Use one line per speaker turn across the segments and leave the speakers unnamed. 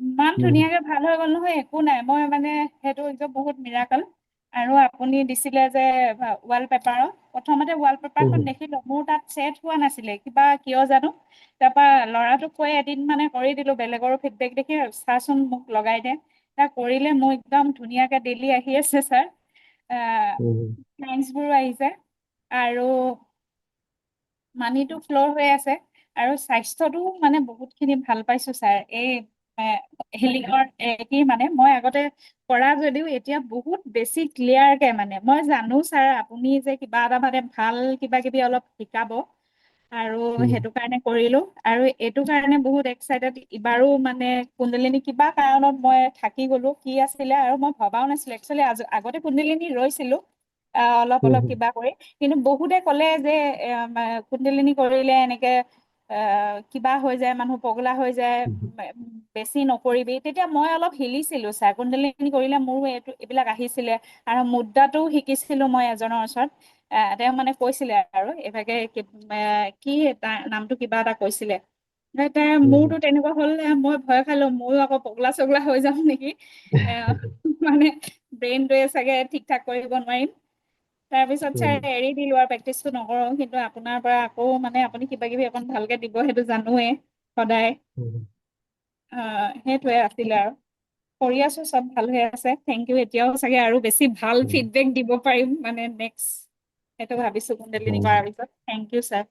ইমান ধুনীয়াকে ভাল হৈ গ'ল নহয়, একো নাই। মই মানে সেইটো একদম বহুত মিৰাকল। আৰু আপুনি দিছিলে যে ৱাল পেপাৰৰ, প্ৰথমতে ৱাল পেপাৰখন দেখিলো, মোৰ তাত ছেট হোৱা নাছিলে, কিবা কিয় জানো। তাৰপা ল'ৰাটোক কৈ এদিন মানে কৰি দিলো, বেলেগৰো ফিডবেক দেখি, চাচোন মোক লগাই দে। তাৰ কৰিলে মোৰ একদম ধুনীয়াকে ডেইলি আহি আছে ছাৰ। ক্লাইণ্টছবোৰো আহিছে আৰু মানিটো ফ্ল'ৰ হৈ আছে। আৰু স্বাস্থ্যটো মানে বহুতখিনি ভাল পাইছো ছাৰ। এই হেলিঙৰ কি মানে মই আগতে কৰা যদিও এতিয়া বহুত বেছি ক্লিয়াৰকে, মানে মই জানো ছাৰ আপুনি যে কিবা এটা মানে ভাল কিবা কিবি অলপ শিকাব, আৰু সেইটো কাৰণে কৰিলো। আৰু এইটো কাৰণে বহুত এক্সাইটেড, ইবাৰো মানে কুণ্ডলিনী কিবা কাৰণত মই থাকি গলো, কি আছিলে আৰু মই ভবাও নাছিলো একচুৱেলি। আগতে কুণ্ডলিনী ৰৈছিলো অলপ অলপ কিবা কৰি, কিন্তু বহুতে ক'লে যে কুণ্ডলিনী কৰিলে এনেকে কিবা হৈ যায়, মানুহ পগলা হৈ যায়, বেছি নকৰিবি। তেতিয়া মই অলপ হিলিছিলো ছাৰ, কুণ্ডলিনী কৰিলে মোৰো এইবিলাক আহিছিলে। আৰু মুদ্ৰাটোও শিকিছিলো মই এজনৰ ওচৰত। তেওঁ মানে কৈছিলে আৰু এইভাগে কি তাৰ নামটো কিবা এটা কৈছিলে। মোৰতো তেনেকুৱা হ'ল, মই ভয় খালো, ময়ো আকৌ পগলা চগলা হৈ যাম নেকি, মানে ব্ৰেইনটোৱে চাগে ঠিক ঠাক কৰিব নোৱাৰিম। তাৰপিছত ছাৰ এৰি দিলো আৰু, প্ৰেক্টিচটো নকৰো। কিন্তু আপোনাৰ পৰা আকৌ মানে আপুনি কিবা কিবি অকণ ভালকে দিব, সেইটো জানোৱে সদায়। সেইটোৱে আছিলে আৰু কৰি আছো, চব ভাল হৈ আছে, থেংক ইউ। এতিয়াও চাগে আৰু বেছি ভাল ফিডবেক দিব পাৰিম মানে নেক্সট, সেইটো ভাবিছো কুণ্ডলিনী কৰাৰ পিছত। Thank you sir,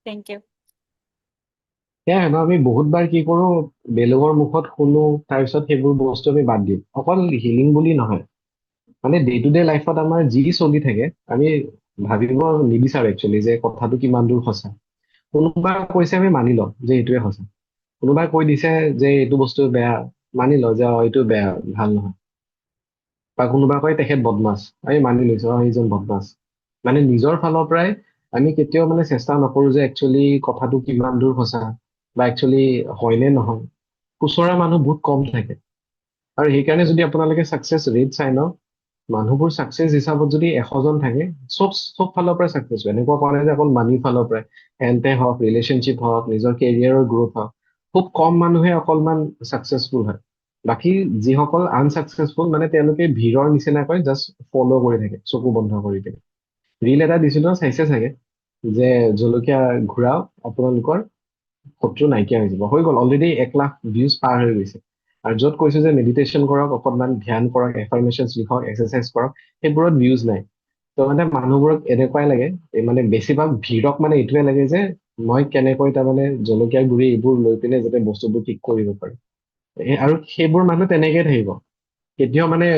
thank you.
সেয়াই ন, আমি বহুতবাৰ কি কৰো, বেলেগৰ মুখত শুনো, তাৰপিছত সেইবোৰ বস্তু আমি বাদ দিম। অকল হিলিং বুলি নহয়, মানে ডে টু ডে লাইফত আমাৰ যি চলি থাকে, আমি ভাবিব নিবিচাৰো একচুৱেলি যে কথাটো কিমান দূৰ সঁচা। কোনোবাই কৈছে, আমি মানি লওঁ যে এইটোৱে সঁচা। কোনোবাই কৈ দিছে যে এইটো বস্তু বেয়া, মানি লওঁ যে এইটো বেয়া, ভাল নহয়। বা কোনোবাই কয় তেখেত বদমাছ, আমি মানি লৈছো এইজন বদমাছ। মানে নিজৰ ফালৰ পৰাই আমি কেতিয়াও মানে চেষ্টা নকৰো যে একচুৱেলি কথাটো কিমান দূৰ সঁচা, বা একচুৱেলি হয়নে নহয়। খুচৰা মানুহ বহুত কম থাকে। আৰু সেইকাৰণে যদি আপোনালোকে ছাকচেছ ৰেট চাই ন, মানুহবোৰ ছাকচেছ হিচাপত যদি 100জন থাকে, চব ফালৰ পৰা ছাকচেছ হয়। এনেকুৱা কোৱা নাই যে অকল মানিৰ ফালৰ পৰাই, হেল্থে হওক, ৰিলেশ্যনশ্বিপ হওক, নিজৰ কেৰিয়াৰৰ গ্ৰোথ হওক, খুব কম মানুহে অকলমান ছাকচেছফুল হয়। বাকী যিসকল আনছাকচেছফুল, মানে তেওঁলোকে ভিৰৰ নিচিনাকৈ জাষ্ট ফ'ল' কৰি থাকে, চকু বন্ধ কৰি থাকে। ৰীল এটা দিছিলো, চাইছে চাগে, যে জলকীয়া ঘূৰাও, আপোনালোকৰ শত্ৰু নাইকিয়া হৈ যাব। হৈ গ'ল, অলৰেডি 1 লাখ ভিউজ পাৰ হৈ গৈছে। আৰু য'ত কৈছো যে মেডিটেশ্যন কৰক, অকণমান ধ্যান কৰক, এফাৰ্মেশ্যনছ লিখক, এক্সাৰচাইজ কৰক, সেইবোৰত ভিউজ নাই। ত মানে মানুহবোৰক এনেকুৱাই লাগে, মানে বেছিভাগ ভিৰক মানে এইটোৱে লাগে যে মই কেনেকৈ তাৰমানে জলকীয়া গুৰি এইবোৰ লৈ পিনে যাতে বস্তুবোৰ ঠিক কৰিব পাৰো। আৰু সেইবোৰ মানুহ তেনেকে থাকিব, কেতিয়াও মানে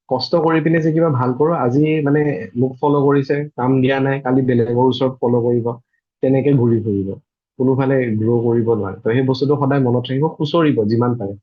কষ্ট কৰি পিনে যে কিবা ভাল কৰো, আজি মানে মোক ফ'ল' কৰিছে, কাম দিয়া নাই, কালি বেলেগৰ ওচৰত ফ'ল' কৰিব, তেনেকে ঘূৰি ফুৰিব, কোনোফালে গ্ৰ' কৰিব নোৱাৰে। ত সেই বস্তুটো সদায় মনত ৰাখিব, খুচৰিব যিমান পাৰে।